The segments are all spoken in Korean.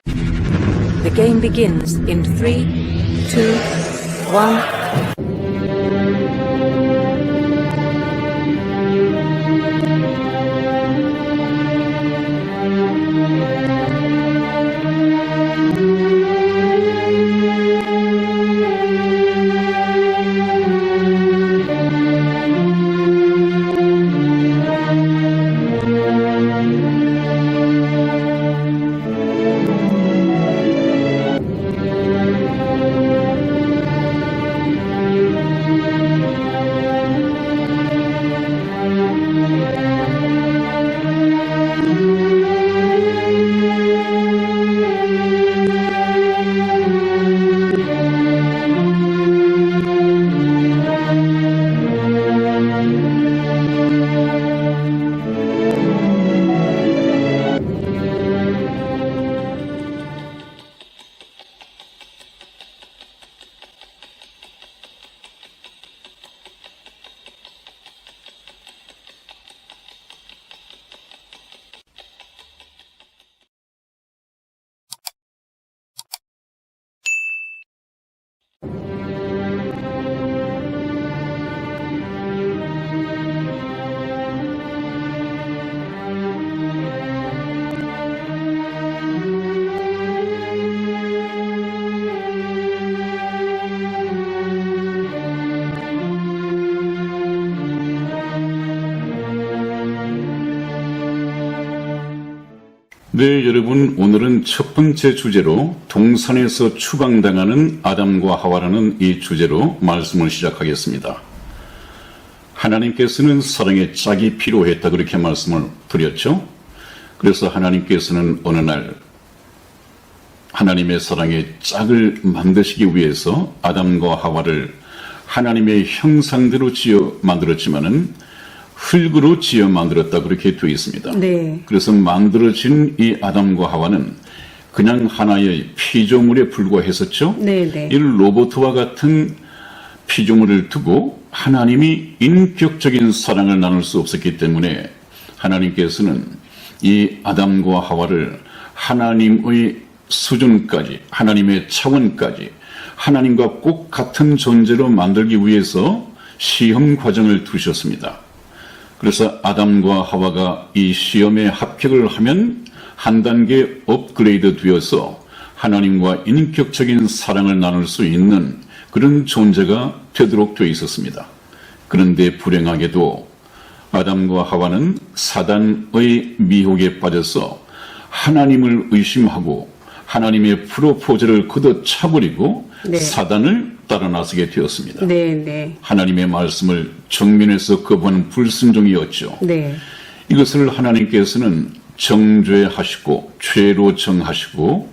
The game begins in 3, 2, 1. 네, 여러분, 오늘은 첫 번째 주제로 동산에서 추방당하는 아담과 하와라는 이 주제로 말씀을 시작하겠습니다. 하나님께서는 사랑의 짝이 필요했다 그렇게 말씀을 드렸죠. 그래서 하나님께서는 어느 날 하나님의 사랑의 짝을 만드시기 위해서 아담과 하와를 하나님의 형상대로 지어 만들었지만은 흙으로 지어 만들었다 그렇게 되어 있습니다. 네. 그래서 만들어진 이 아담과 하와는 그냥 하나의 피조물에 불과했었죠. 네. 이 로봇과 같은 피조물을 두고 하나님이 인격적인 사랑을 나눌 수 없었기 때문에 하나님께서는 이 아담과 하와를 하나님의 수준까지, 하나님의 차원까지, 하나님과 꼭 같은 존재로 만들기 위해서 시험 과정을 두셨습니다. 그래서 아담과 하와가 이 시험에 합격을 하면 한 단계 업그레이드 되어서 하나님과 인격적인 사랑을 나눌 수 있는 그런 존재가 되도록 되어 있었습니다. 그런데 불행하게도 아담과 하와는 사단의 미혹에 빠져서 하나님을 의심하고 하나님의 프로포즈를 걷어차버리고 네. 사단을 따라 나서게 되었습니다. 네. 하나님의 말씀을 정면에서 거부하는 불순종이었죠. 네. 이것을 하나님께서는 정죄하시고 죄로 정하시고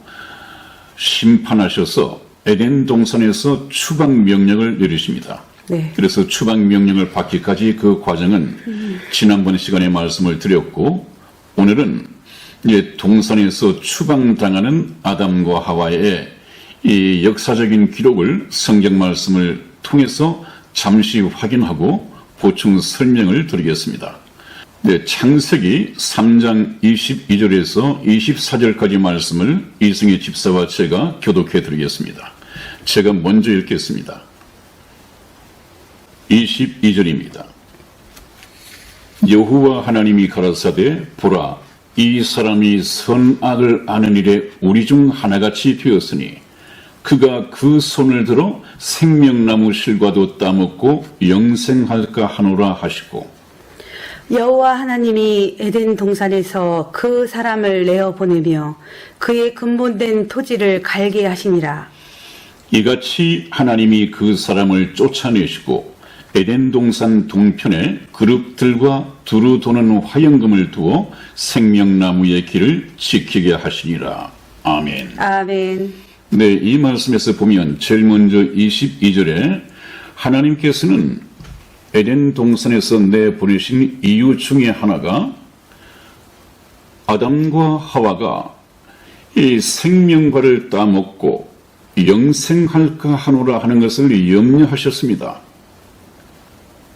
심판하셔서 에덴 동산에서 추방 명령을 내리십니다. 네. 그래서 추방 명령을 받기까지 그 과정은 지난번 시간에 말씀을 드렸고 오늘은 이제 동산에서 추방당하는 아담과 하와의 이 역사적인 기록을 성경 말씀을 통해서 잠시 확인하고 보충 설명을 드리겠습니다. 네, 창세기 3장 22절에서 24절까지 말씀을 이승희 집사와 제가 교독해 드리겠습니다. 제가 먼저 읽겠습니다. 22절입니다. 여호와 하나님이 가라사대 보라 이 사람이 선악을 아는 일에 우리 중 하나같이 되었으니 그가 그 손을 들어 생명나무 실과도 따먹고 영생할까 하노라 하시고 여호와 하나님이 에덴 동산에서 그 사람을 내어 보내며 그의 근본된 토지를 갈게 하시니라. 이같이 하나님이 그 사람을 쫓아내시고 에덴 동산 동편에 그룹들과 두루 도는 화영금을 두어 생명나무의 길을 지키게 하시니라. 아멘. 아멘. 네, 이 말씀에서 보면 제일 먼저 22절에 하나님께서는 에덴 동산에서 내보내신 이유 중에 하나가 아담과 하와가 이 생명과를 따먹고 영생할까 하노라 하는 것을 염려하셨습니다.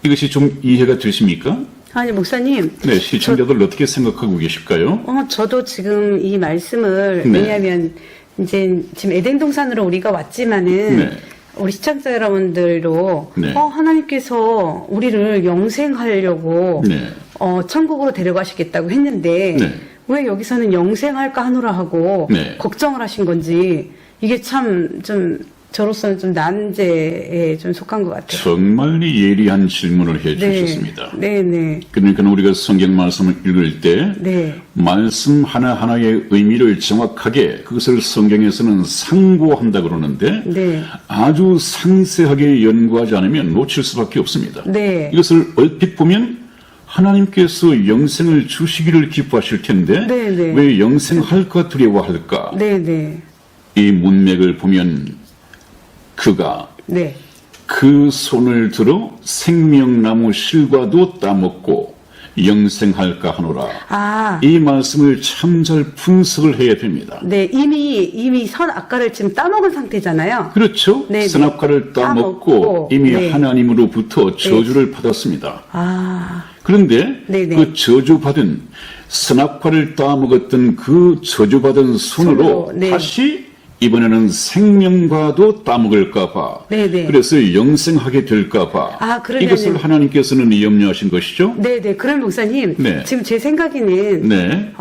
이것이 좀 이해가 되십니까? 아니, 목사님. 네, 시청자들 어떻게 생각하고 계실까요? 저도 지금 이 말씀을, 네. 왜냐하면, 이제 지금 에덴 동산으로 우리가 왔지만은, 네. 우리 시청자 여러분들도, 네. 하나님께서 우리를 영생하려고, 네. 천국으로 데려가시겠다고 했는데, 네. 왜 여기서는 영생할까 하노라 하고, 네. 걱정을 하신 건지, 이게 참, 저로서는 좀 난제에 좀 속한 것 같아요. 정말 예리한 질문을 해 주셨습니다. 네. 그러니까 우리가 성경 말씀을 읽을 때 네. 말씀 하나하나의 의미를 정확하게 그것을 성경에서는 상고한다 그러는데 네. 아주 상세하게 연구하지 않으면 놓칠 수밖에 없습니다. 네. 이것을 얼핏 보면 하나님께서 영생을 주시기를 기뻐하실 텐데 네, 네. 왜 영생할까 두려워할까? 네. 이 문맥을 보면 그가 네. 그 손을 들어 생명나무 실과도 따먹고 영생할까 하노라. 이 말씀을 참 잘 분석을 해야 됩니다. 네, 이미 선악과를 지금 따먹은 상태잖아요. 그렇죠. 네, 선악과를 따먹고 이미 네. 하나님으로부터 저주를 받았습니다. 그런데 네네. 그 저주받은 선악과를 따먹었던 그 저주받은 손으로 네. 다시 이번에는 생명과도 따먹을까봐. 네네. 그래서 영생하게 될까봐. 그러면은- 이것을 하나님께서는 염려하신 것이죠. 네네. 그럼 목사님, 네. 지금 제 생각에는 네.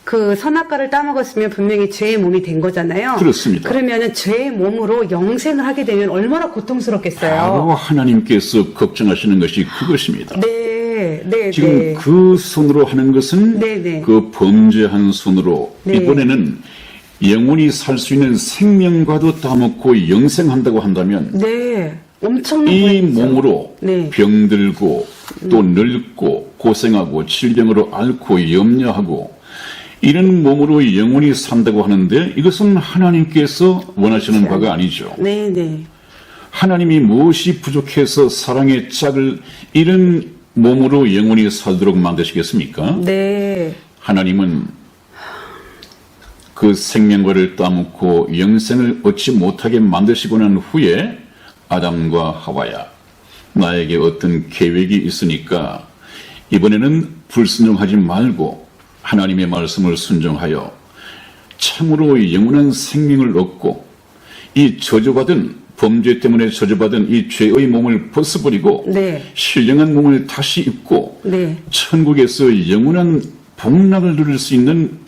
그 선악과를 따먹었으면 분명히 죄의 몸이 된 거잖아요. 그렇습니다. 그러면은 죄의 몸으로 영생을 하게 되면 얼마나 고통스럽겠어요. 바로 하나님께서 걱정하시는 것이 그것입니다. 네. 지금 그 손으로 하는 것은 네네. 그 범죄한 손으로 네. 이번에는 영원히 살 수 있는 생명과도 따먹고 영생한다고 한다면 네. 엄청난 이 고통이죠. 몸으로 네. 병들고 또 늙고 고생하고 질병으로 앓고 염려하고 이런 몸으로 영원히 산다고 하는데 이것은 하나님께서 원하시는 바가 아니죠. 네네. 하나님이 무엇이 부족해서 사랑의 짝을 이런 몸으로 영원히 살도록 만드시겠습니까? 네. 하나님은 그 생명과를 따먹고 영생을 얻지 못하게 만드시고 난 후에 아담과 하와야 나에게 어떤 계획이 있으니까 이번에는 불순종하지 말고 하나님의 말씀을 순종하여 참으로 영원한 생명을 얻고 이 저주받은 범죄 때문에 저주받은 이 죄의 몸을 벗어버리고 네. 신령한 몸을 다시 입고 네. 천국에서 영원한 복락을 누릴 수 있는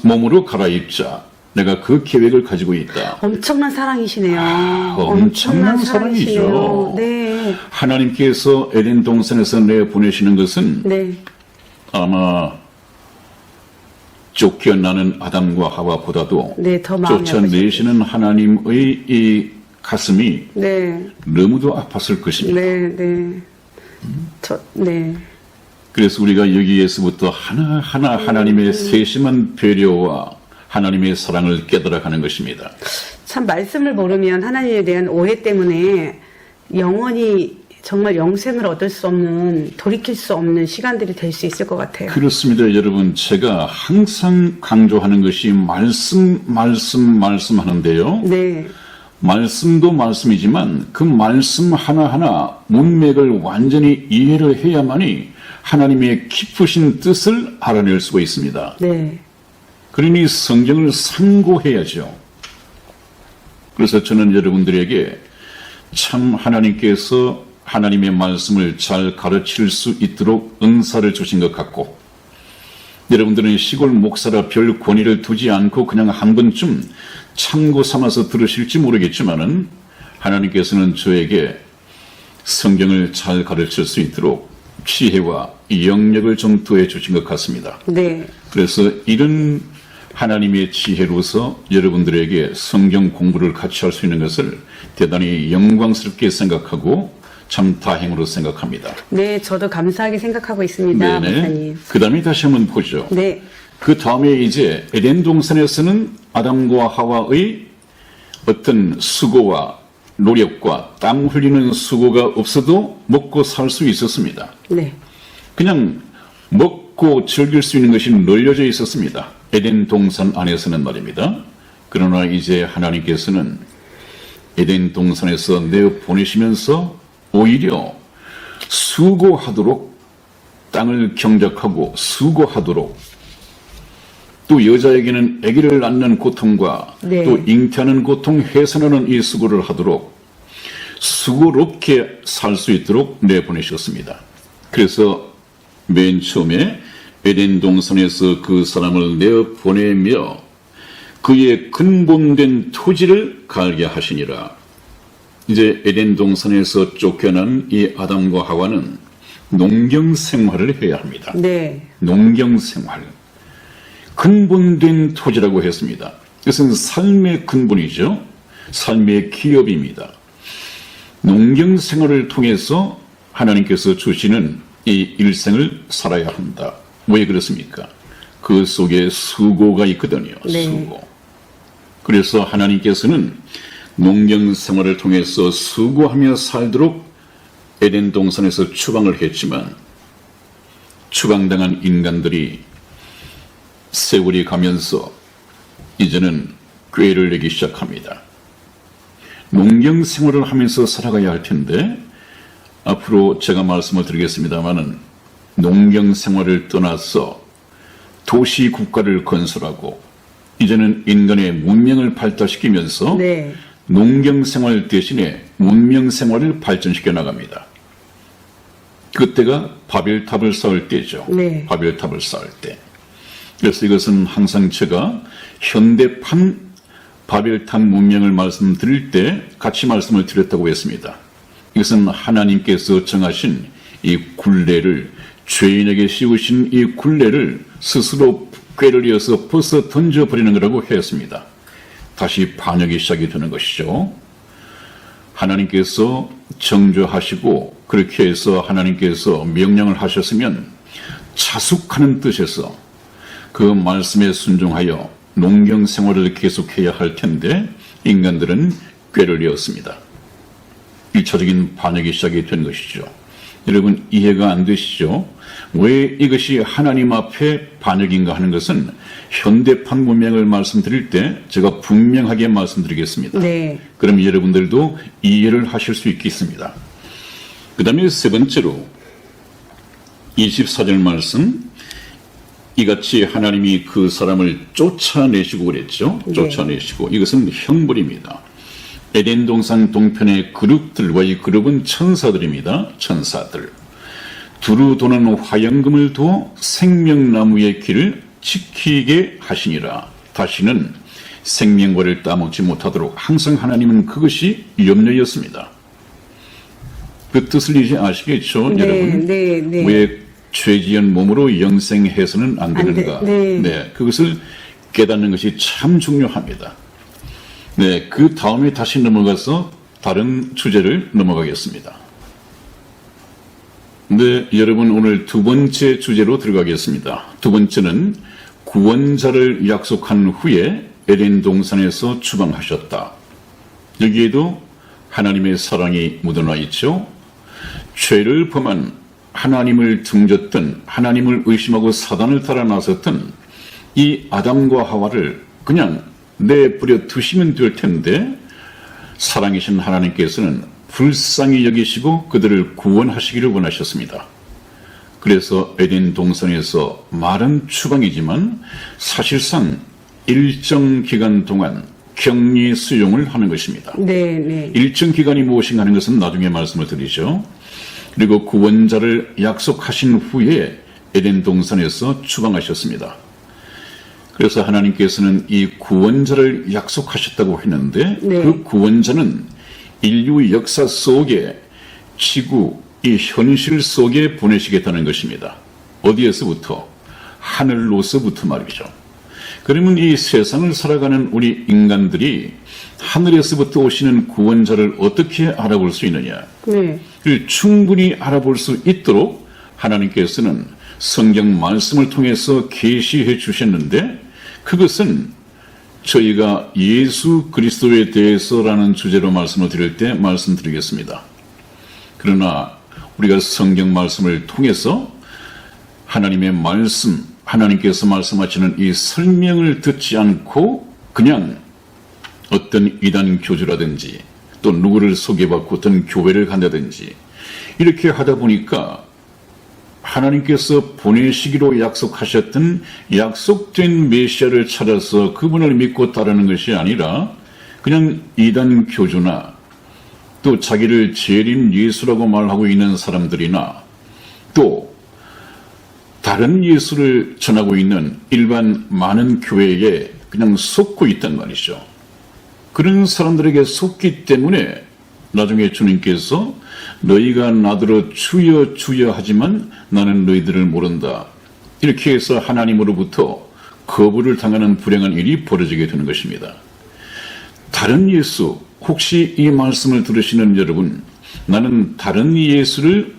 몸으로 갈아입자. 내가 그 계획을 가지고 있다. 엄청난 사랑이시네요. 엄청난 사랑이죠. 네. 하나님께서 에덴 동산에서 내보내시는 것은 네. 아마 쫓겨나는 아담과 하와보다도 네, 더 마음이 쫓아내시는 하나님의 이 가슴이 네. 너무도 아팠을 것입니다. 네. 네. 그래서 우리가 여기에서부터 하나하나 하나님의 세심한 배려와 하나님의 사랑을 깨달아가는 것입니다. 참 말씀을 모르면 하나님에 대한 오해 때문에 영원히 정말 영생을 얻을 수 없는 돌이킬 수 없는 시간들이 될 수 있을 것 같아요. 그렇습니다. 여러분 제가 항상 강조하는 것이 말씀 하는데요. 네. 말씀도 말씀이지만 그 말씀 하나하나 문맥을 완전히 이해를 해야만이 하나님의 깊으신 뜻을 알아낼 수가 있습니다. 네. 그러니 성경을 상고해야죠. 그래서 저는 여러분들에게 참 하나님께서 하나님의 말씀을 잘 가르칠 수 있도록 은사를 주신 것 같고 여러분들은 시골 목사라 별 권위를 두지 않고 그냥 한 번쯤 참고 삼아서 들으실지 모르겠지만은 하나님께서는 저에게 성경을 잘 가르칠 수 있도록 지혜와 영역을 좀 더해 주신 것 같습니다. 네. 그래서 이런 하나님의 지혜로서 여러분들에게 성경 공부를 같이 할 수 있는 것을 대단히 영광스럽게 생각하고 참 다행으로 생각합니다. 네, 저도 감사하게 생각하고 있습니다, 목사님. 그 다음에 다시 한번 보죠. 네. 그 다음에 이제 에덴 동산에서는 아담과 하와의 어떤 수고와 노력과 땀 흘리는 수고가 없어도 먹고 살 수 있었습니다. 네. 그냥 먹고 즐길 수 있는 것이 널려져 있었습니다. 에덴 동산 안에서는 말입니다. 그러나 이제 하나님께서는 에덴 동산에서 내보내시면서 오히려 수고하도록 땅을 경작하고 수고하도록, 또 여자에게는 아기를 낳는 고통과 네. 또 잉태하는 고통, 해산하는 이 수고를 하도록 수고롭게 살 수 있도록 내보내셨습니다. 그래서 맨 처음에 에덴 동산에서 그 사람을 내보내며 그의 근본된 토지를 갈게 하시니라. 이제 에덴 동산에서 쫓겨난 이 아담과 하와는 농경 생활을 해야 합니다. 네. 농경 생활. 근본된 토지라고 했습니다. 이것은 삶의 근본이죠. 삶의 기업입니다. 농경 생활을 통해서 하나님께서 주시는 이 일생을 살아야 한다. 왜 그렇습니까? 그 속에 수고가 있거든요. 네. 수고. 그래서 하나님께서는 농경 생활을 통해서 수고하며 살도록 에덴 동산에서 추방을 했지만 추방당한 인간들이 세월이 가면서 이제는 꾀를 내기 시작합니다. 농경 생활을 하면서 살아가야 할 텐데 앞으로 제가 말씀을 드리겠습니다마는 농경 생활을 떠나서 도시 국가를 건설하고 이제는 인간의 문명을 발달시키면서 네. 농경 생활 대신에 문명 생활을 발전시켜 나갑니다. 그때가 바벨탑을 쌓을 때죠. 네. 바벨탑을 쌓을 때. 그래서 이것은 항상 제가 현대판 바벨탑 문명을 말씀드릴 때 같이 말씀을 드렸다고 했습니다. 이것은 하나님께서 정하신 이 굴레를, 죄인에게 씌우신 이 굴레를 스스로 꾀를 이어서 벗어 던져버리는 거라고 했습니다. 다시 반역이 시작이 되는 것이죠. 하나님께서 정죄하시고 그렇게 해서 하나님께서 명령을 하셨으면 자숙하는 뜻에서 그 말씀에 순종하여 농경 생활을 계속해야 할 텐데 인간들은 꾀를 이었습니다. 1차적인 반역이 시작이 된 것이죠. 여러분 이해가 안 되시죠? 왜 이것이 하나님 앞에 반역인가 하는 것은 현대판 문명을 말씀드릴 때 제가 분명하게 말씀드리겠습니다. 네. 그럼 여러분들도 이해를 하실 수 있겠습니다. 그 다음에 세 번째로 24절 말씀, 이같이 하나님이 그 사람을 쫓아내시고 그랬죠. 네. 쫓아내시고 이것은 형벌입니다. 에덴 동산 동편의 그룹들과 이 그룹은 천사들입니다. 천사들. 두루 도는 화영금을 두어 생명나무의 길을 지키게 하시니라. 다시는 생명과를 따먹지 못하도록 항상 하나님은 그것이 염려였습니다. 그 뜻을 이제 아시겠죠, 네, 여러분? 네, 네. 왜 죄지은 몸으로 영생해서는 안 되는가? 네. 그것을 깨닫는 것이 참 중요합니다. 네, 그 다음에 다시 넘어가서 다른 주제를 넘어가겠습니다. 네, 여러분 오늘 두 번째 주제로 들어가겠습니다. 두 번째는 구원자를 약속한 후에 에덴 동산에서 추방하셨다. 여기에도 하나님의 사랑이 묻어나 있죠. 죄를 범한 하나님을 등졌던, 하나님을 의심하고 사단을 따라 나섰던 이 아담과 하와를 그냥 내버려 두시면 될 텐데 사랑이신 하나님께서는 불쌍히 여기시고 그들을 구원하시기를 원하셨습니다. 그래서 에덴 동산에서 말은 추방이지만 사실상 일정 기간 동안 격리 수용을 하는 것입니다. 네, 네. 일정 기간이 무엇인가 하는 것은 나중에 말씀을 드리죠. 그리고 구원자를 약속하신 후에 에덴 동산에서 추방하셨습니다. 그래서 하나님께서는 이 구원자를 약속하셨다고 했는데 네. 그 구원자는 인류 역사 속에 지구, 이 현실 속에 보내시겠다는 것입니다. 어디에서부터? 하늘로서부터 말이죠. 그러면 이 세상을 살아가는 우리 인간들이 하늘에서부터 오시는 구원자를 어떻게 알아볼 수 있느냐? 네. 그를 충분히 알아볼 수 있도록 하나님께서는 성경 말씀을 통해서 계시해 주셨는데 그것은 저희가 예수 그리스도에 대해서라는 주제로 말씀을 드릴 때 말씀드리겠습니다. 그러나 우리가 성경 말씀을 통해서 하나님의 말씀, 하나님께서 말씀하시는 이 설명을 듣지 않고 그냥 어떤 이단 교주라든지 또 누구를 소개받고 어떤 교회를 간다든지 이렇게 하다 보니까 하나님께서 보내시기로 약속하셨던 약속된 메시아를 찾아서 그분을 믿고 따르는 것이 아니라 그냥 이단 교주나 또 자기를 재림 예수라고 말하고 있는 사람들이나 또 다른 예수를 전하고 있는 일반 많은 교회에 그냥 속고 있단 말이죠. 그런 사람들에게 속기 때문에 나중에 주님께서 너희가 나더러 주여 주여 하지만 나는 너희들을 모른다. 이렇게 해서 하나님으로부터 거부를 당하는 불행한 일이 벌어지게 되는 것입니다. 다른 예수, 혹시 이 말씀을 들으시는 여러분, 나는 다른 예수를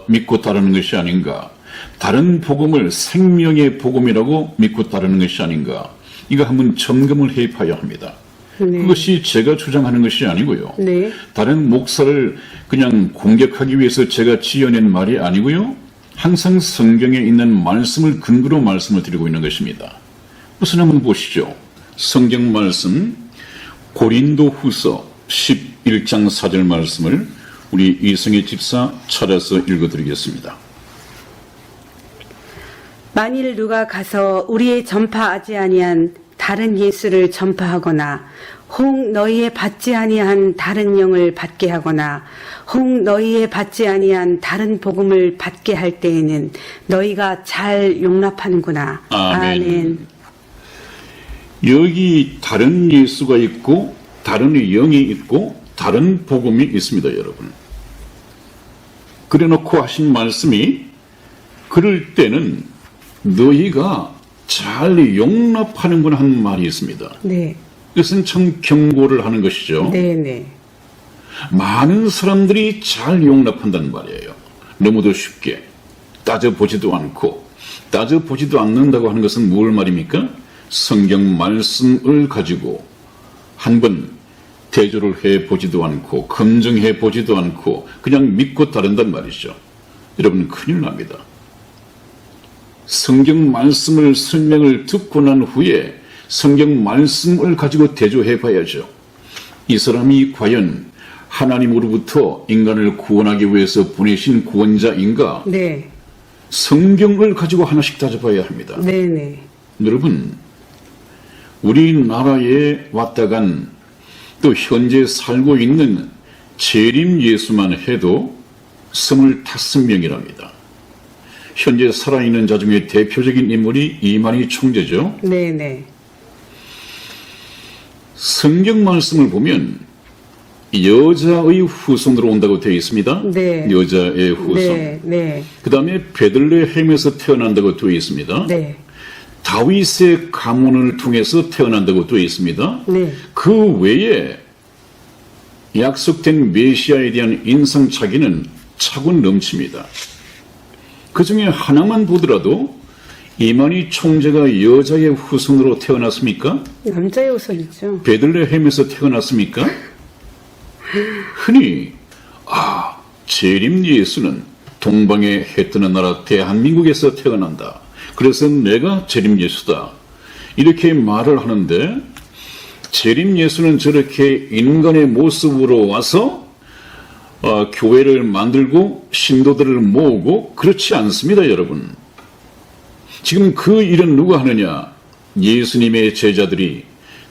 믿고 따르는 것이 아닌가? 다른 복음을 생명의 복음이라고 믿고 따르는 것이 아닌가? 이거 한번 점검을 해봐야 합니다. 네. 그것이 제가 주장하는 것이 아니고요. 네. 다른 목사를 그냥 공격하기 위해서 제가 지어낸 말이 아니고요. 항상 성경에 있는 말씀을 근거로 말씀을 드리고 있는 것입니다. 우선 한번 보시죠. 성경 말씀 고린도후서 11장 4절 말씀을 우리 이승희 집사 찾아서 읽어드리겠습니다. 만일 누가 가서 우리의 전파하지 아니한 다른 예수를 전파하거나 혹 너희의 받지 아니한 다른 영을 받게 하거나 혹 너희의 받지 아니한 다른 복음을 받게 할 때에는 너희가 잘 용납하는구나. 아멘. 여기 다른 예수가 있고 다른 영이 있고 다른 복음이 있습니다, 여러분. 그래놓고 하신 말씀이 그럴 때는 너희가 잘 용납하는구나 하는 말이 있습니다. 네. 이것은 참 경고를 하는 것이죠. 네. 많은 사람들이 잘 용납한다는 말이에요. 너무도 쉽게 따져보지도 않는다고 하는 것은 무엇 말입니까? 성경 말씀을 가지고 한번 대조를 해보지도 않고 검증해보지도 않고 그냥 믿고 따른단 말이죠. 여러분 큰일 납니다. 성경 말씀을 설명을 듣고 난 후에 성경 말씀을 가지고 대조해봐야죠. 이 사람이 과연 하나님으로부터 인간을 구원하기 위해서 보내신 구원자인가? 네. 성경을 가지고 하나씩 따져봐야 합니다. 네. 여러분, 우리나라에 왔다 간 또 현재 살고 있는 재림 예수만 해도 25명이랍니다. 현재 살아있는 자 중에 대표적인 인물이 이만희 총재죠. 네. 성경 말씀을 보면 여자의 후손으로 온다고 되어 있습니다. 네. 여자의 후손. 네. 그 다음에 베들레헴에서 태어난다고 되어 있습니다. 네. 다윗의 가문을 통해서 태어난다고 되어 있습니다. 네. 그 외에 약속된 메시아에 대한 인상착의는 차고 넘칩니다. 그 중에 하나만 보더라도 이만희 총재가 여자의 후손으로 태어났습니까? 남자의 후손이죠. 베들레헴에서 태어났습니까? 흔히 재림 예수는 동방의 해 뜨는 나라 대한민국에서 태어난다. 그래서 내가 재림 예수다. 이렇게 말을 하는데 재림 예수는 저렇게 인간의 모습으로 와서 교회를 만들고 신도들을 모으고 그렇지 않습니다, 여러분. 지금 그 일은 누가 하느냐? 예수님의 제자들이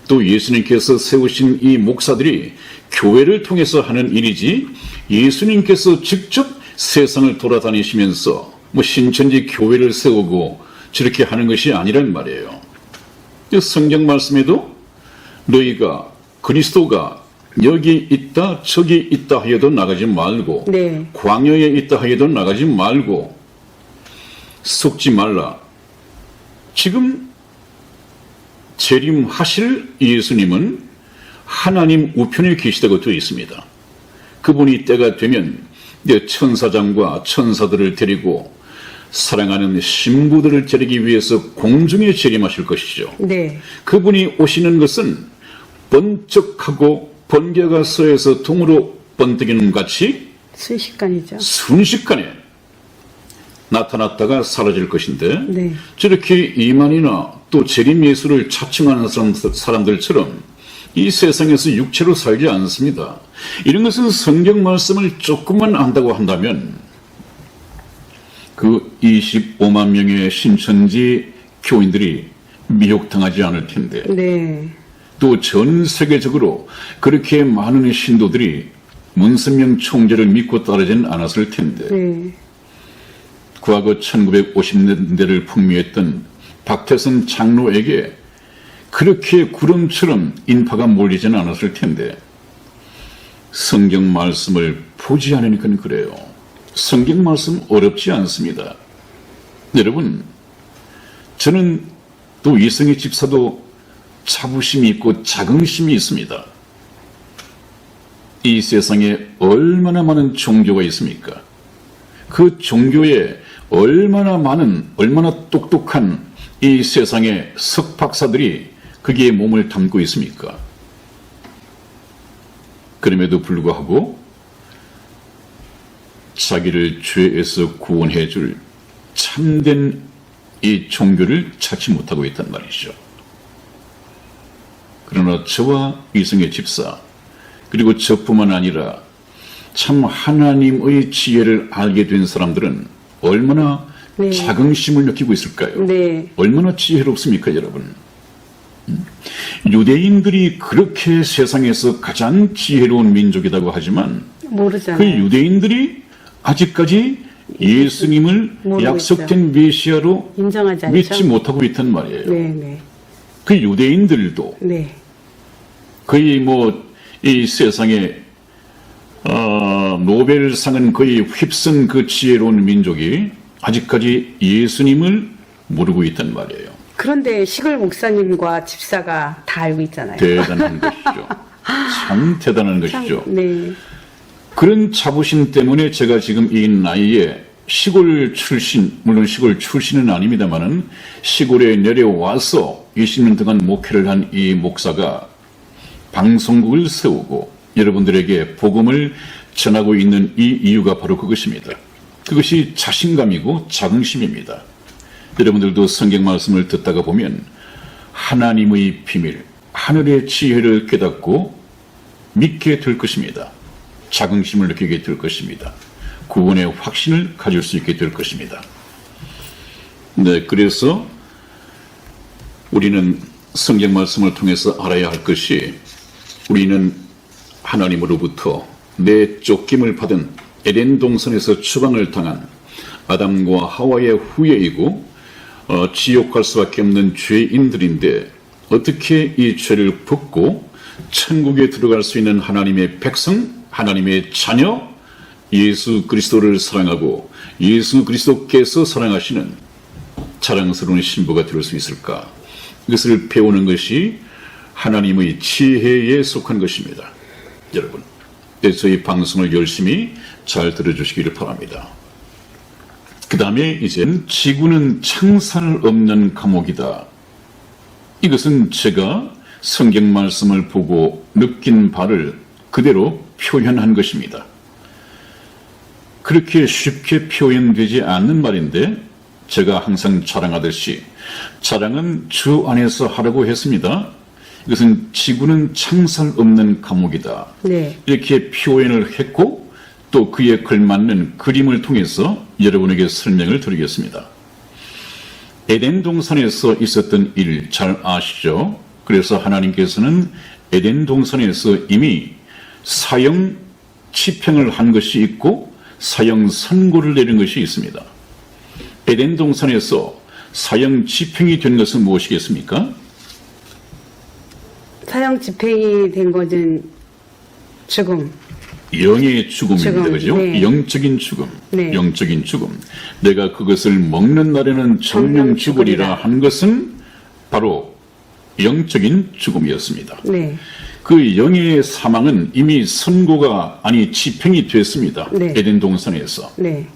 또 예수님께서 세우신 이 목사들이 교회를 통해서 하는 일이지 예수님께서 직접 세상을 돌아다니시면서 신천지 교회를 세우고 저렇게 하는 것이 아니란 말이에요. 성경 말씀에도 너희가 그리스도가 여기 있다 저기 있다 하여도 나가지 말고 네. 광야에 있다 하여도 나가지 말고 속지 말라. 지금 재림하실 예수님은 하나님 우편에 계시다고 되어 있습니다. 그분이 때가 되면 천사장과 천사들을 데리고 사랑하는 신부들을 데리기 위해서 공중에 재림하실 것이죠. 네. 그분이 오시는 것은 번쩍하고 번개가 서에서 동으로 번뜩이는 같이 순식간이죠. 순식간에 나타났다가 사라질 것인데 네. 저렇게 이만희나 또 재림 예수를 자칭하는 사람들처럼 이 세상에서 육체로 살지 않습니다. 이런 것은 성경 말씀을 조금만 안다고 한다면 그 25만 명의 신천지 교인들이 미혹당하지 않을 텐데 네. 또 전 세계적으로 그렇게 많은 신도들이 문선명 총재를 믿고 따르지는 않았을 텐데 네. 과거 1950년대를 풍미했던 박태선 장로에게 그렇게 구름처럼 인파가 몰리지는 않았을 텐데 성경 말씀을 보지 않으니까 그래요. 성경 말씀 어렵지 않습니다. 여러분, 저는 또 이성희 집사도 자부심이 있고 자긍심이 있습니다. 이 세상에 얼마나 많은 종교가 있습니까? 그 종교에 얼마나 똑똑한 이 세상의 석박사들이 거기에 몸을 담고 있습니까? 그럼에도 불구하고 자기를 죄에서 구원해 줄 참된 이 종교를 찾지 못하고 있단 말이죠. 그러나 저와 이성의 집사 그리고 저뿐만 아니라 참 하나님의 지혜를 알게 된 사람들은 얼마나 네. 자긍심을 느끼고 있을까요? 네. 얼마나 지혜롭습니까, 여러분? 유대인들이 그렇게 세상에서 가장 지혜로운 민족이라고 하지만 모르잖아요. 그 유대인들이 아직까지 예수님을 모르고 약속된 메시아로 인정하지 않죠? 믿지 못하고 있단 말이에요. 네, 네. 그 유대인들도 네. 거의 이 세상에 노벨상은 거의 휩쓴 그 지혜로운 민족이 아직까지 예수님을 모르고 있단 말이에요. 그런데 시골 목사님과 집사가 다 알고 있잖아요. 대단한 것이죠. 참 대단한 것이죠. 네. 그런 자부심 때문에 제가 지금 이 나이에 시골 출신, 물론 시골 출신은 아닙니다만은 시골에 내려와서 20년 동안 목회를 한 이 목사가 방송국을 세우고 여러분들에게 복음을 전하고 있는 이 이유가 바로 그것입니다. 그것이 자신감이고 자긍심입니다. 여러분들도 성경 말씀을 듣다가 보면 하나님의 비밀, 하늘의 지혜를 깨닫고 믿게 될 것입니다. 자긍심을 느끼게 될 것입니다. 구원의 확신을 가질 수 있게 될 것입니다. 네, 그래서 우리는 성경 말씀을 통해서 알아야 할 것이 우리는 하나님으로부터 내쫓김을 받은 에덴 동산에서 추방을 당한 아담과 하와의 후예이고 지옥 갈 수밖에 없는 죄인들인데 어떻게 이 죄를 벗고 천국에 들어갈 수 있는 하나님의 백성, 하나님의 자녀, 예수 그리스도를 사랑하고 예수 그리스도께서 사랑하시는 자랑스러운 신부가 될 수 있을까? 이것을 배우는 것이 하나님의 지혜에 속한 것입니다. 여러분, 그래서 이 방송을 열심히 잘 들어주시기를 바랍니다. 그 다음에 이젠 지구는 창살 없는 감옥이다. 이것은 제가 성경 말씀을 보고 느낀 바를 그대로 표현한 것입니다. 그렇게 쉽게 표현되지 않는 말인데 제가 항상 자랑하듯이 자랑은 주 안에서 하라고 했습니다. 이것은 지구는 창살 없는 감옥이다. 네. 이렇게 표현을 했고 또 그에 걸맞는 그림을 통해서 여러분에게 설명을 드리겠습니다. 에덴 동산에서 있었던 일 잘 아시죠? 그래서 하나님께서는 에덴 동산에서 이미 사형 치평을 한 것이 있고 사형 선고를 내린 것이 있습니다. 에덴 동산에서 사형 집행이 된 것은 무엇이겠습니까? 사형 집행이 된 것은 죽음. 영의 죽음입니다. 죽음, 그죠? 네. 영적인 죽음. 네. 영적인 죽음. 내가 그것을 먹는 날에는 정령 죽으리라 한 것은 바로 영적인 죽음이었습니다. 네. 그 영의 사망은 이미 선고가 집행이 됐습니다. 네. 에덴 동산에서. 네.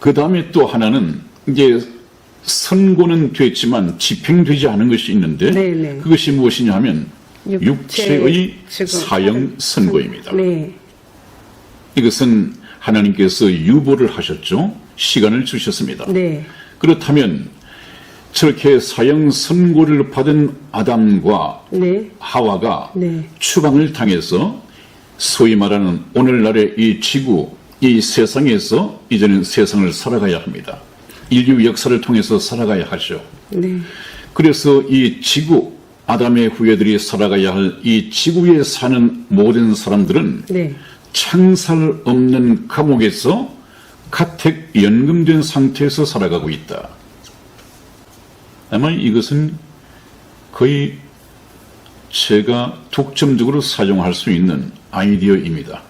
그 다음에 또 하나는 이제 선고는 됐지만 집행되지 않은 것이 있는데 네, 네. 그것이 무엇이냐 하면 육체의 죽음. 사형 선고입니다. 네. 이것은 하나님께서 유보를 하셨죠. 시간을 주셨습니다. 네. 그렇다면 저렇게 사형 선고를 받은 아담과 네. 하와가 네. 추방을 당해서 소위 말하는 오늘날의 이 지구, 이 세상에서 이제는 세상을 살아가야 합니다. 인류 역사를 통해서 살아가야 하죠. 네. 그래서 이 지구, 아담의 후예들이 살아가야 할 이 지구에 사는 모든 사람들은 네. 창살 없는 감옥에서 가택 연금된 상태에서 살아가고 있다. 아마 이것은 거의 제가 독점적으로 사용할 수 있는 아이디어입니다.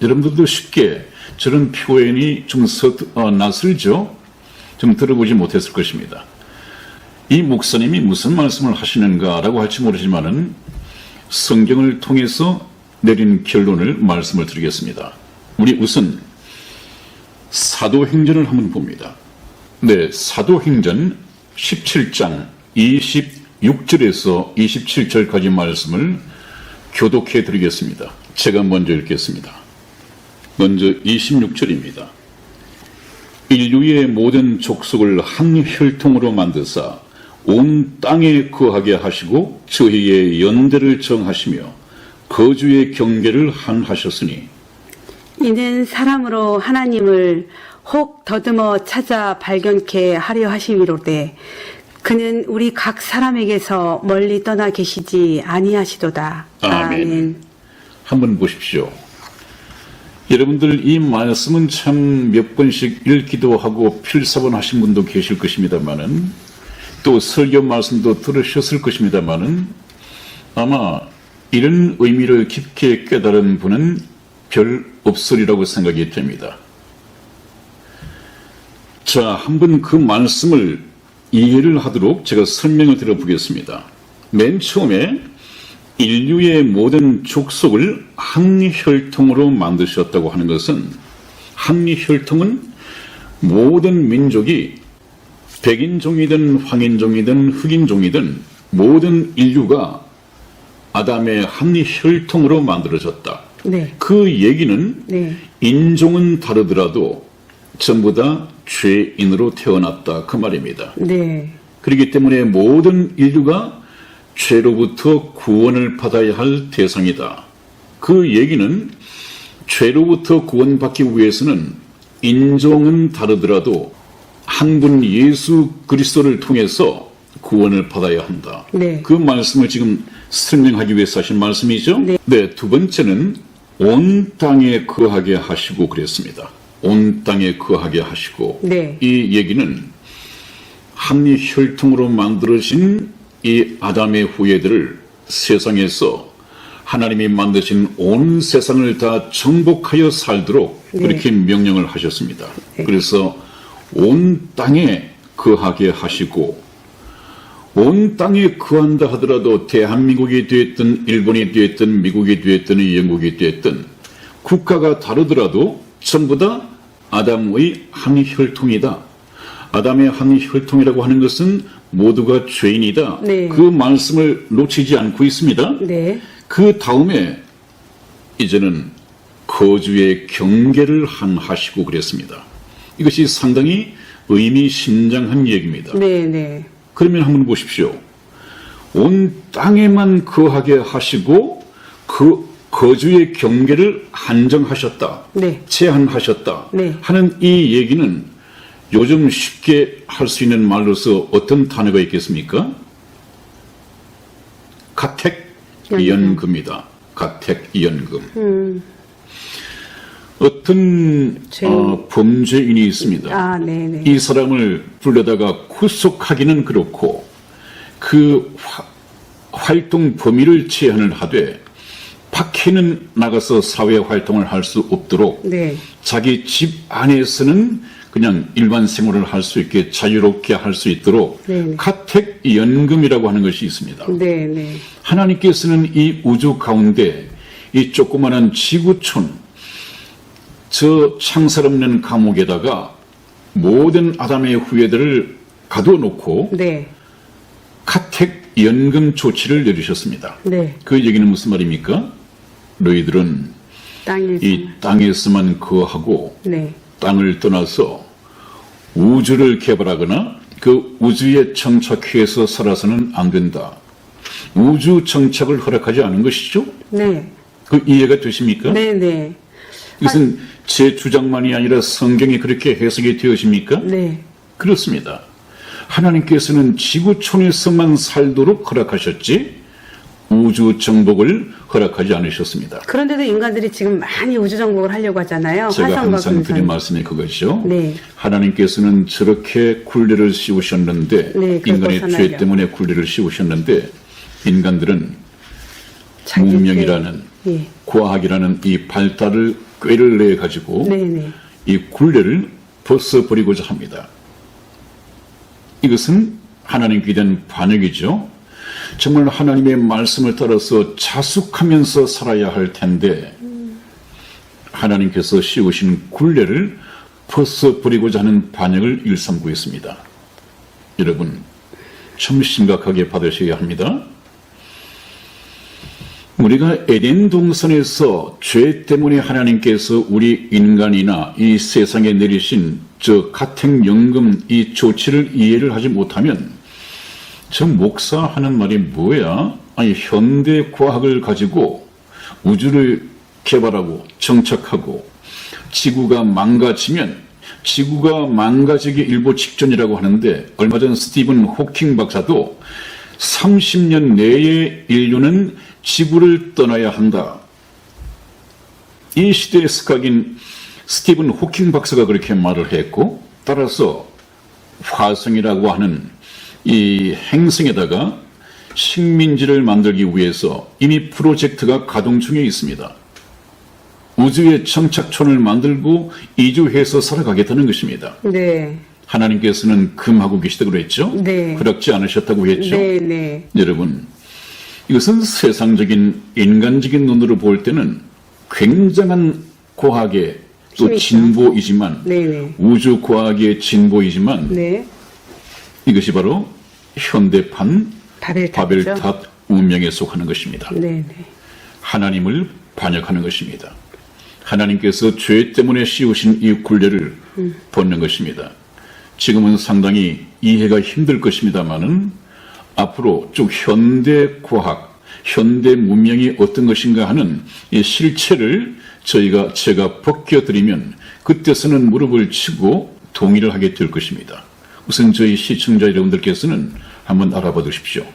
여러분들도 쉽게 저런 표현이 좀 낯설죠? 좀 들어보지 못했을 것입니다. 이 목사님이 무슨 말씀을 하시는가라고 할지 모르지만은 성경을 통해서 내린 결론을 말씀을 드리겠습니다. 우리 우선 사도행전을 한번 봅니다. 네, 사도행전 17장 26절에서 27절까지 말씀을 교독해 드리겠습니다. 제가 먼저 읽겠습니다. 먼저 26절입니다. 인류의 모든 족속을 한 혈통으로 만드사 온 땅에 거하게 하시고 저희의 연대를 정하시며 거주의 경계를 한하셨으니 이는 사람으로 하나님을 혹 더듬어 찾아 발견케 하려 하심이로되 그는 우리 각 사람에게서 멀리 떠나 계시지 아니하시도다. 아멘. 한번 보십시오. 여러분들 이 말씀은 참 몇 번씩 읽기도 하고 필사본 하신 분도 계실 것입니다만은 또 설교 말씀도 들으셨을 것입니다만은 아마 이런 의미를 깊게 깨달은 분은 별 없으리라고 생각이 됩니다. 자, 한번 그 말씀을 이해를 하도록 제가 설명을 드려보겠습니다. 맨 처음에 인류의 모든 족속을 한 혈통으로 만드셨다고 하는 것은 한 혈통은 모든 민족이 백인종이든 황인종이든 흑인종이든 모든 인류가 아담의 한 혈통으로 만들어졌다. 네. 그 얘기는 네. 인종은 다르더라도 전부 다 죄인으로 태어났다 그 말입니다. 네. 그렇기 때문에 모든 인류가 죄로부터 구원을 받아야 할 대상이다. 그 얘기는 죄로부터 구원받기 위해서는 인종은 다르더라도 한 분 예수 그리스도를 통해서 구원을 받아야 한다. 네. 그 말씀을 지금 설명하기 위해서 하신 말씀이죠. 네. 두 번째는 온 땅에 거하게 하시고 그랬습니다. 온 땅에 거하게 하시고 네. 이 얘기는 한 혈통으로 만들어진 이 아담의 후예들을 세상에서 하나님이 만드신 온 세상을 다 정복하여 살도록 네. 그렇게 명령을 하셨습니다. 네. 그래서 온 땅에 거하게 하시고 온 땅에 거한다 하더라도 대한민국이 되었든 일본이 되었든 미국이 되었든 영국이 되었든 국가가 다르더라도 전부 다 아담의 한 혈통이다. 아담의 한 혈통이라고 하는 것은 모두가 죄인이다. 네. 그 말씀을 놓치지 않고 있습니다. 네. 그 다음에 이제는 거주의 경계를 한하시고 그랬습니다. 이것이 상당히 의미심장한 얘기입니다. 네. 네. 그러면 한번 보십시오. 온 땅에만 거하게 하시고 그 거주의 경계를 한정하셨다. 네. 제한하셨다. 네. 하는 이 얘기는 요즘 쉽게 할 수 있는 말로서 어떤 단어가 있겠습니까? 가택연금이다. 가택연금. 어떤 범죄인이 있습니다. 아, 네네. 이 사람을 불러다가 구속하기는 그렇고 그 활동 범위를 제한을 하되 밖에는 나가서 사회 활동을 할 수 없도록 네. 자기 집 안에서는 그냥 일반 생활을 할 수 있게 자유롭게 할 수 있도록 네네. 가택연금이라고 하는 것이 있습니다. 네네. 하나님께서는 이 우주 가운데 이 조그마한 지구촌 저 창살 없는 감옥에다가 모든 아담의 후예들을 가둬놓고 네. 가택연금 조치를 내리셨습니다. 네. 그 얘기는 무슨 말입니까? 너희들은 땅에서. 이 땅에서만 거하고 네. 땅을 떠나서 우주를 개발하거나 그 우주에 정착해서 살아서는 안 된다. 우주 정착을 허락하지 않은 것이죠? 네. 그 이해가 되십니까? 네네. 이것은 제 주장만이 아니라 성경이 그렇게 해석이 되어집니까? 네. 그렇습니다. 하나님께서는 지구촌에서만 살도록 허락하셨지 우주 정복을 허락하지 않으셨습니다. 그런데도 인간들이 지금 많이 우주 정복을 하려고 하잖아요. 제가 화성과 항상 금성. 드린 말씀이 그것이죠. 네. 하나님께서는 저렇게 굴레를 씌우셨는데 네, 그걸 인간의 죄 벗어나려. 때문에 굴레를 씌우셨는데 인간들은 자기 문명이라는 죄. 예. 과학이라는 이 발달을 꾀를 내 가지고 네네. 이 굴레를 벗어버리고자 합니다. 이것은 하나님께 대한 반역이죠. 정말 하나님의 말씀을 따라서 자숙하면서 살아야 할 텐데 하나님께서 씌우신 굴레를 벗어버리고자 하는 반역을 일삼고 있습니다. 여러분 좀 심각하게 받으셔야 합니다. 우리가 에덴 동산에서 죄 때문에 하나님께서 우리 인간이나 이 세상에 내리신 저 가택연금 이 조치를 이해를 하지 못하면 저 목사 하는 말이 뭐야? 아니 현대 과학을 가지고 우주를 개발하고 정착하고 지구가 망가지면 지구가 망가지기 일보 직전이라고 하는데 얼마 전 스티븐 호킹 박사도 30년 내에 인류는 지구를 떠나야 한다. 이 시대의 스각인 스티븐 호킹 박사가 그렇게 말을 했고 따라서 화성이라고 하는 이 행성에다가 식민지를 만들기 위해서 이미 프로젝트가 가동 중에 있습니다. 우주의 정착촌을 만들고 이주해서 살아가겠다는 것입니다. 네. 하나님께서는 금하고 계시다고 그랬죠? 네. 허락지 않으셨다고 했죠? 네, 네. 여러분, 이것은 세상적인 인간적인 눈으로 볼 때는 굉장한 과학의 또 힘이죠. 진보이지만 네, 네. 우주 과학의 진보이지만 네. 이것이 바로 현대판 바벨탑이죠. 바벨탑 운명에 속하는 것입니다. 네, 네. 하나님을 반역하는 것입니다. 하나님께서 죄 때문에 씌우신 이 굴레를 벗는 것입니다. 지금은 상당히 이해가 힘들 것입니다만은 앞으로 쭉 현대 과학, 현대 문명이 어떤 것인가 하는 이 실체를 제가 벗겨드리면 그때서는 무릎을 치고 동의를 하게 될 것입니다. 우선 저희 시청자 여러분들께서는 한번 알아봐 두십시오.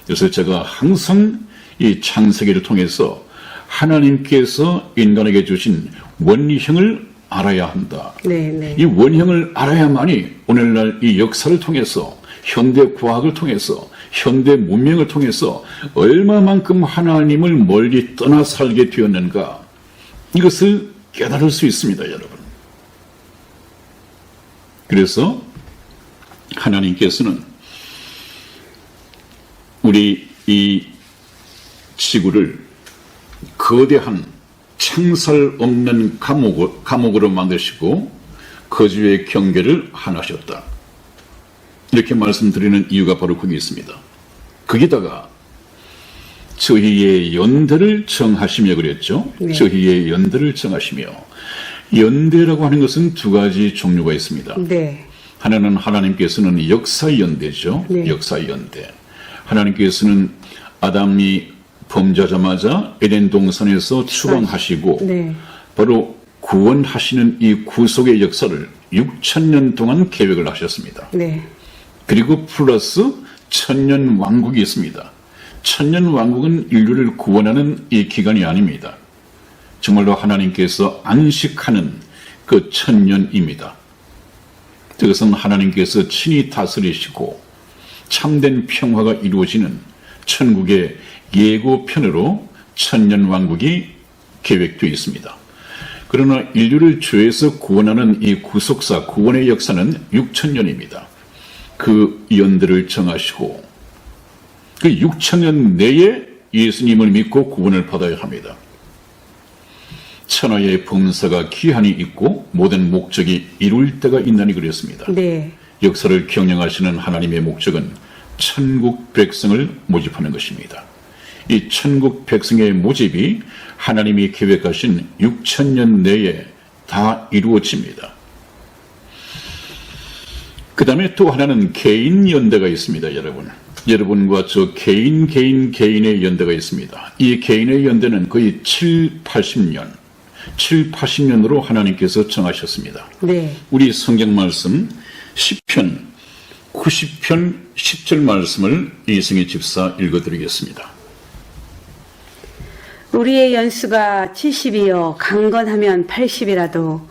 그래서 제가 항상 이 창세기를 통해서 하나님께서 인간에게 주신 원형을 알아야 한다. 네, 네. 이 원형을 알아야만이 오늘날 이 역사를 통해서 현대 과학을 통해서 현대 문명을 통해서 얼마만큼 하나님을 멀리 떠나 살게 되었는가 이것을 깨달을 수 있습니다, 여러분. 그래서 하나님께서는 우리 이 지구를 거대한 창살 없는 감옥으로 만드시고 거주의 경계를 하나셨다. 이렇게 말씀드리는 이유가 바로 거기 있습니다. 거기다가 저희의 연대를 정하시며 그랬죠. 네. 저희의 연대를 정하시며 연대라고 하는 것은 두 가지 종류가 있습니다. 네. 하나는 하나님께서는 역사연대죠. 네. 역사연대. 하나님께서는 아담이 범죄하자마자 에덴 동산에서 추방하시고 네. 바로 구원하시는 이 구속의 역사를 6,000년 동안 계획을 하셨습니다. 네. 그리고 플러스 1000년 왕국이 있습니다. 1000년 왕국은 인류를 구원하는 이 기간이 아닙니다. 정말로 하나님께서 안식하는 그 1000년입니다. 그것은 하나님께서 친히 다스리시고 참된 평화가 이루어지는 천국의 예고편으로 1000년 왕국이 계획되어 있습니다. 그러나 인류를 죄에서 구원하는 이 구속사 구원의 역사는 6000년입니다. 그 연대를 정하시고 그 6000년 내에 예수님을 믿고 구원을 받아야 합니다. 천하의 범사가 기한이 있고 모든 목적이 이룰 때가 있나니 그랬습니다. 네. 역사를 경영하시는 하나님의 목적은 천국 백성을 모집하는 것입니다. 이 천국 백성의 모집이 하나님이 계획하신 6000년 내에 다 이루어집니다. 그 다음에 또 하나는 개인 연대가 있습니다, 여러분. 여러분과 저 개인의 연대가 있습니다. 이 개인의 연대는 거의 7, 80년, 7, 80년으로 하나님께서 정하셨습니다. 네. 우리 성경 말씀 10편 90편 10절 말씀을 이승희 집사 읽어드리겠습니다. 우리의 연수가 70이요 강건하면 80이라도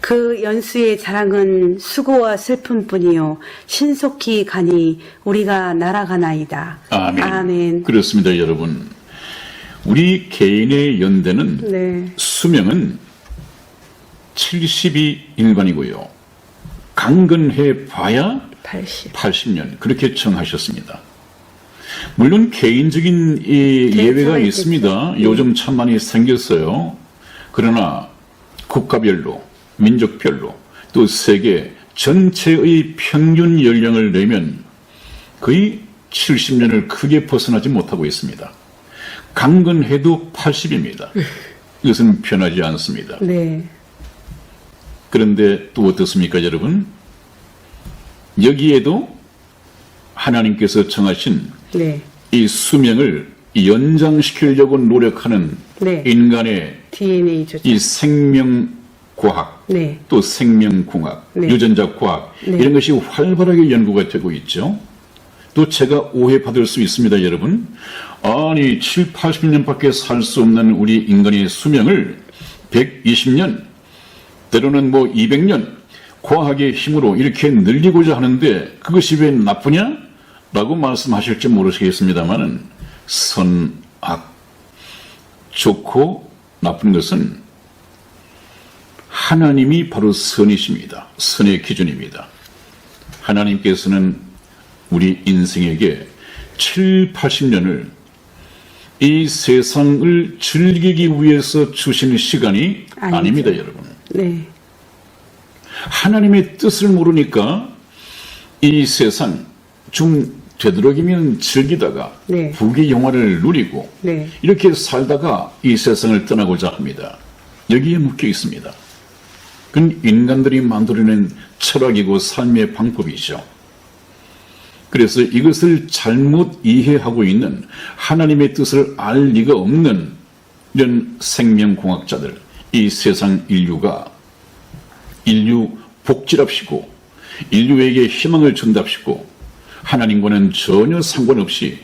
그 연수의 자랑은 수고와 슬픔뿐이요 신속히 가니 우리가 날아가나이다. 아멘. 아멘. 그렇습니다, 여러분. 우리 개인의 연대는 네. 수명은 70이 일반이고요. 강건해 봐야 80. 80년 그렇게 정하셨습니다. 물론 개인적인 예외가 있겠죠. 있습니다. 요즘 참 많이 생겼어요. 그러나 국가별로, 민족별로, 또 세계 전체의 평균 연령을 내면 거의 70년을 크게 벗어나지 못하고 있습니다. 강건해도 80입니다. 이것은 변하지 않습니다. 네. 그런데 또 어떻습니까, 여러분? 여기에도 하나님께서 정하신 네. 이 수명을 연장시키려고 노력하는 네. 인간의 DNA 조작. 이 생명과학, 네. 또 생명공학, 네. 유전자과학 네. 이런 것이 활발하게 연구가 되고 있죠. 또 제가 오해받을 수 있습니다, 여러분. 아니 7, 80년밖에 살 수 없는 우리 인간의 수명을 120년, 때로는 뭐 200년 과학의 힘으로 이렇게 늘리고자 하는데 그것이 왜 나쁘냐? 라고 말씀하실지 모르시겠습니다만은 선악, 좋고 나쁜 것은 하나님이 바로 선이십니다. 선의 기준입니다. 하나님께서는 우리 인생에게 7, 80년을 이 세상을 즐기기 위해서 주시는 시간이 아니죠. 아닙니다, 여러분. 네. 하나님의 뜻을 모르니까 이 세상 좀 되도록이면 즐기다가 네. 부귀 영화를 누리고 네. 이렇게 살다가 이 세상을 떠나고자 합니다. 여기에 묶여 있습니다. 그건 인간들이 만들어낸 철학이고 삶의 방법이죠. 그래서 이것을 잘못 이해하고 있는 하나님의 뜻을 알 리가 없는 이런 생명공학자들, 이 세상 인류 복지랍시고 인류에게 희망을 준답시고 하나님과는 전혀 상관없이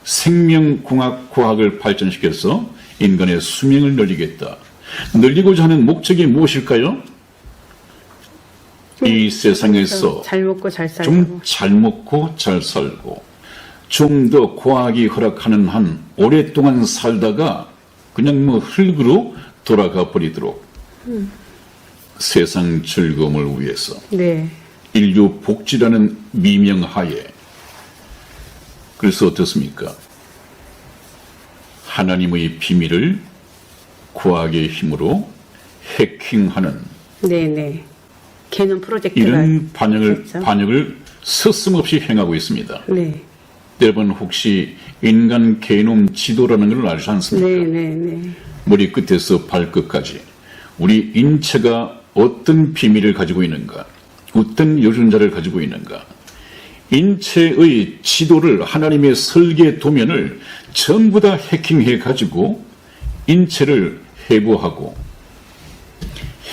생명공학 과학을 발전시켜서 인간의 수명을 늘리겠다. 늘리고자 하는 목적이 무엇일까요? 이 세상에서 잘 먹고 잘 살고. 좀 잘 먹고 잘 살고 좀 더 과학이 허락하는 한 오랫동안 살다가 그냥 뭐 흙으로 돌아가 버리도록 세상 즐거움을 위해서 네. 인류 복지라는 미명하에 그래서 어떻습니까? 하나님의 비밀을 과학의 힘으로 해킹하는 네네. 개념 프로젝트가 이런 있었죠. 반역을 서슴없이 행하고 있습니다. 네. 여러분 혹시 인간 게놈 지도라는 걸 알지 않습니까? 네네네. 머리 끝에서 발끝까지 우리 인체가 어떤 비밀을 가지고 있는가, 어떤 유전자를 가지고 있는가, 인체의 지도를 하나님의 설계 도면을 전부 다 해킹해 가지고 인체를 해부하고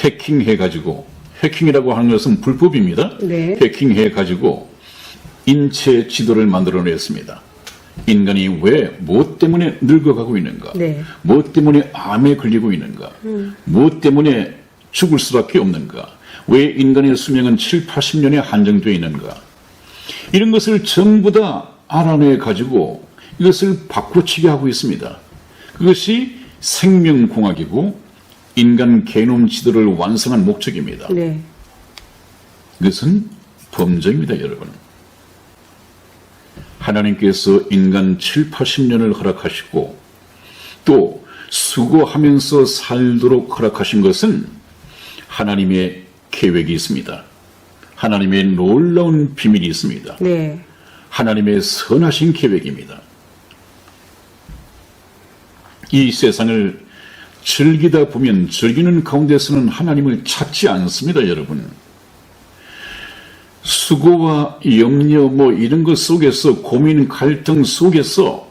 해킹해 가지고 해킹이라고 하는 것은 불법입니다. 네. 해킹해 가지고 인체 지도를 만들어냈습니다. 인간이 왜, 무엇 때문에 늙어가고 있는가? 네. 무엇 때문에 암에 걸리고 있는가? 무엇 때문에 죽을 수밖에 없는가? 왜 인간의 수명은 7, 80년에 한정되어 있는가? 이런 것을 전부 다 알아내 가지고 이것을 바꾸치게 하고 있습니다. 그것이 생명공학이고 인간 게놈 지도를 완성한 목적입니다. 네. 이것은 범죄입니다, 여러분. 하나님께서 인간 7, 80년을 허락하시고 또 수고하면서 살도록 허락하신 것은 하나님의 계획이 있습니다. 하나님의 놀라운 비밀이 있습니다. 네. 하나님의 선하신 계획입니다. 이 세상을 즐기다 보면 즐기는 가운데서는 하나님을 찾지 않습니다, 여러분. 수고와 염려 이런 것 속에서 고민 갈등 속에서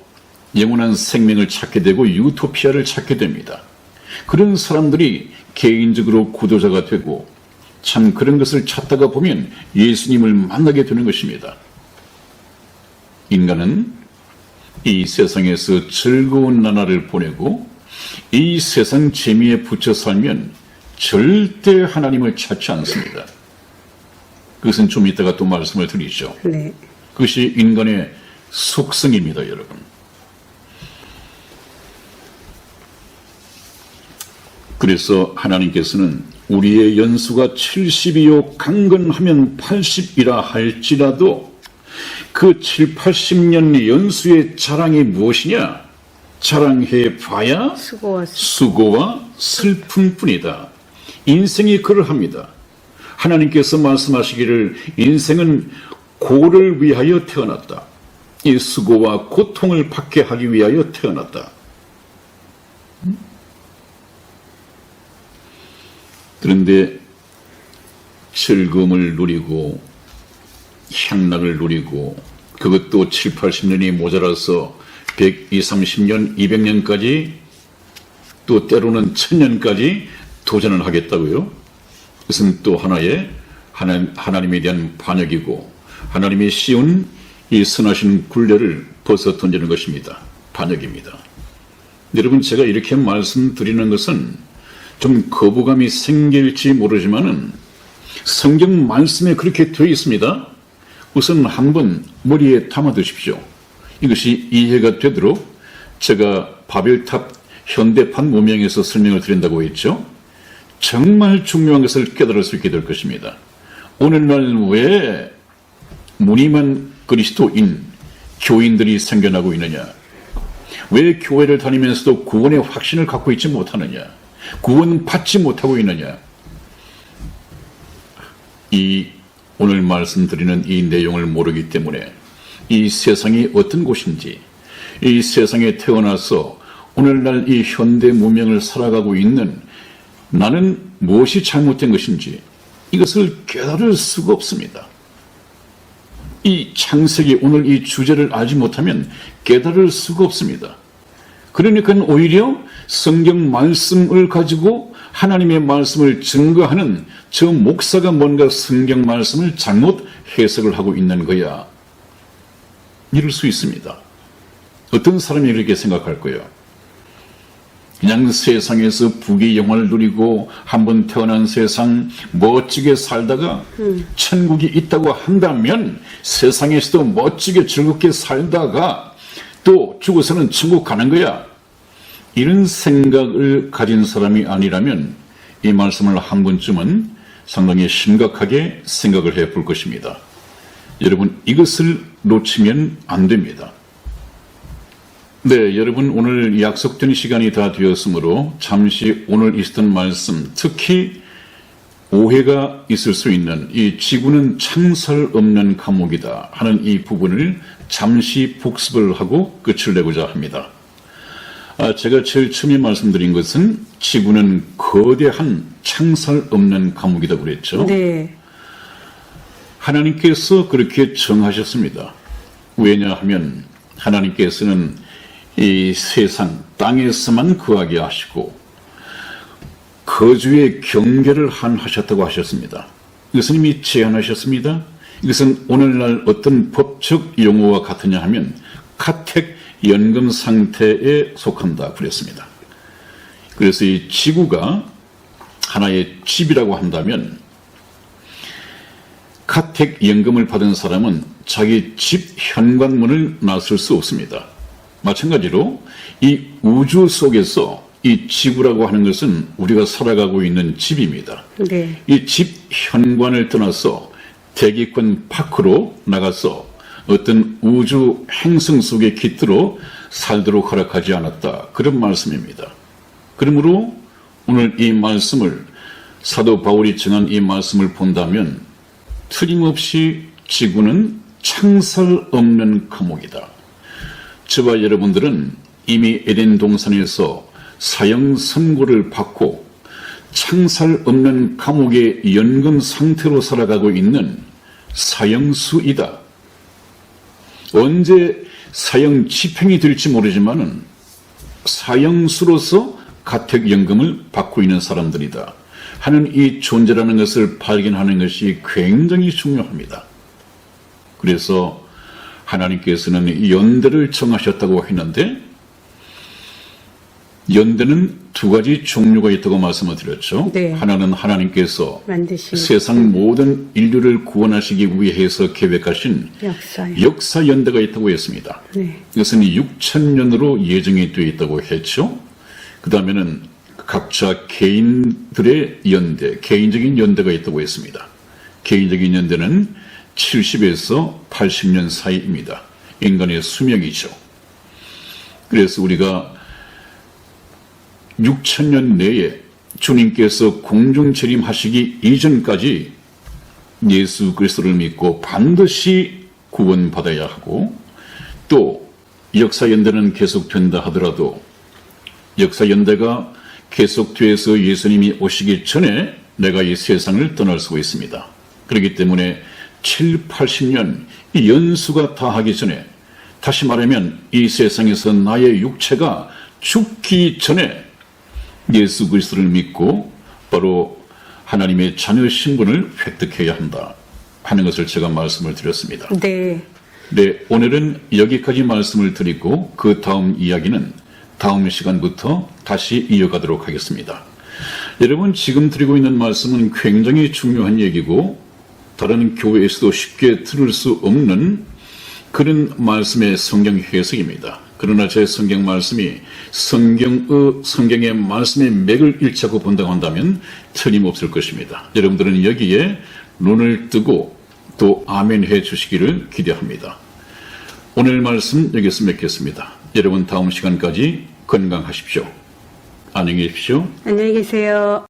영원한 생명을 찾게 되고 유토피아를 찾게 됩니다. 그런 사람들이 개인적으로 구도자가 되고 참 그런 것을 찾다가 보면 예수님을 만나게 되는 것입니다. 인간은 이 세상에서 즐거운 나날을 보내고 이 세상 재미에 붙여 살면 절대 하나님을 찾지 않습니다. 그것은 좀 이따가 또 말씀을 드리죠. 네. 그것이 인간의 속성입니다, 여러분. 그래서 하나님께서는 우리의 연수가 70이요 강건하면 80이라 할지라도 그 7, 80년 연수의 자랑이 무엇이냐? 자랑해 봐야 수고와 슬픔뿐이다. 인생이 그러합니다. 하나님께서 말씀하시기를 인생은 고를 위하여 태어났다. 이 수고와 고통을 받게 하기 위하여 태어났다. 그런데 즐거움을 누리고 향락을 누리고 그것도 7, 80년이 모자라서 120, 30년, 200년까지 또 때로는 1000년까지 도전을 하겠다고요. 그것은 또 하나의 하나님에 대한 반역이고 하나님이 씌운 이 선하신 굴레를 벗어 던지는 것입니다. 반역입니다. 여러분, 제가 이렇게 말씀드리는 것은 좀 거부감이 생길지 모르지만은 성경 말씀에 그렇게 되어 있습니다. 우선 한번 머리에 담아 두십시오. 이것이 이해가 되도록 제가 바벨탑 현대판 문명에서 설명을 드린다고 했죠. 정말 중요한 것을 깨달을 수 있게 될 것입니다. 오늘날 왜 무늬만 그리스도인 교인들이 생겨나고 있느냐? 왜 교회를 다니면서도 구원의 확신을 갖고 있지 못하느냐? 구원 받지 못하고 있느냐? 이 오늘 말씀드리는 이 내용을 모르기 때문에 이 세상이 어떤 곳인지, 이 세상에 태어나서 오늘날 이 현대 문명을 살아가고 있는 나는 무엇이 잘못된 것인지 이것을 깨달을 수가 없습니다. 이 창세기 오늘 이 주제를 알지 못하면 깨달을 수가 없습니다. 그러니까 오히려 성경 말씀을 가지고 하나님의 말씀을 증거하는 저 목사가 뭔가 성경 말씀을 잘못 해석을 하고 있는 거야. 이럴 수 있습니다. 어떤 사람이 이렇게 생각할 거예요. 그냥 세상에서 부귀영화를 누리고 한번 태어난 세상 멋지게 살다가 천국이 있다고 한다면 세상에서도 멋지게 즐겁게 살다가 또 죽어서는 천국 가는 거야. 이런 생각을 가진 사람이 아니라면 이 말씀을 한 번쯤은 상당히 심각하게 생각을 해 볼 것입니다. 여러분, 이것을 놓치면 안 됩니다. 네, 여러분, 오늘 약속된 시간이 다 되었으므로 잠시 오늘 있었던 말씀, 특히 오해가 있을 수 있는 이 지구는 창살 없는 감옥이다 하는 이 부분을 잠시 복습을 하고 끝을 내고자 합니다. 제가 제일 처음에 말씀드린 것은 지구는 거대한 창살 없는 감옥이라고 그랬죠. 네. 하나님께서 그렇게 정하셨습니다. 왜냐하면 하나님께서는 이 세상 땅에서만 거하게 하시고 거주의 경계를 하셨다고 하셨습니다. 이것은 이미 제한하셨습니다. 이것은 오늘날 어떤 법적 용어와 같으냐 하면 가택 연금 상태에 속한다 그랬습니다. 그래서 이 지구가 하나의 집이라고 한다면 가택 연금을 받은 사람은 자기 집 현관문을 나설 수 없습니다. 마찬가지로 이 우주 속에서 이 지구라고 하는 것은 우리가 살아가고 있는 집입니다. 네. 이 집 현관을 떠나서 대기권 밖으로 나가서 어떤 우주 행성 속에 깃들어 살도록 허락하지 않았다. 그런 말씀입니다. 그러므로 오늘 이 말씀을 사도 바울이 정한 이 말씀을 본다면 틀림없이 지구는 창살 없는 감옥이다. 저와 여러분들은 이미 에덴 동산에서 사형 선고를 받고 창살 없는 감옥의 연금 상태로 살아가고 있는 사형수이다. 언제 사형 집행이 될지 모르지만은 사형수로서 가택연금을 받고 있는 사람들이다 하는 이 존재라는 것을 발견하는 것이 굉장히 중요합니다. 그래서 하나님께서는 연대를 정하셨다고 했는데 연대는 두 가지 종류가 있다고 말씀을 드렸죠. 네. 하나는 하나님께서 만드신 세상 모든 인류를 구원하시기 위해서 계획하신 역사연대가 있다고 했습니다. 네. 이것은 6,000년으로 예정이 되어 있다고 했죠. 그 다음에는 각자 개인들의 연대, 개인적인 연대가 있다고 했습니다. 개인적인 연대는 70에서 80년 사이입니다. 인간의 수명이죠. 그래서 우리가 6,000년 내에 주님께서 공중 재림하시기 이전까지 예수 그리스도를 믿고 반드시 구원받아야 하고 또 역사연대는 계속된다 하더라도 역사연대가 계속돼서 예수님이 오시기 전에 내가 이 세상을 떠날 수가 있습니다. 그렇기 때문에 7, 80년 이 연수가 다하기 전에 다시 말하면 이 세상에서 나의 육체가 죽기 전에 예수 그리스도를 믿고 바로 하나님의 자녀 신분을 획득해야 한다 하는 것을 제가 말씀을 드렸습니다. 네. 네, 오늘은 여기까지 말씀을 드리고 그 다음 이야기는 다음 시간부터 다시 이어가도록 하겠습니다. 여러분 지금 드리고 있는 말씀은 굉장히 중요한 얘기고 다른 교회에서도 쉽게 들을 수 없는 그런 말씀의 성경 해석입니다. 그러나 제 성경 말씀이 성경의 말씀의 맥을 읽자고 본다고 한다면 틀림없을 것입니다. 여러분들은 여기에 눈을 뜨고 또 아멘 해 주시기를 기대합니다. 오늘 말씀 여기서 맺겠습니다. 여러분 다음 시간까지 건강하십시오. 안녕히 계십시오. 안녕히 계세요.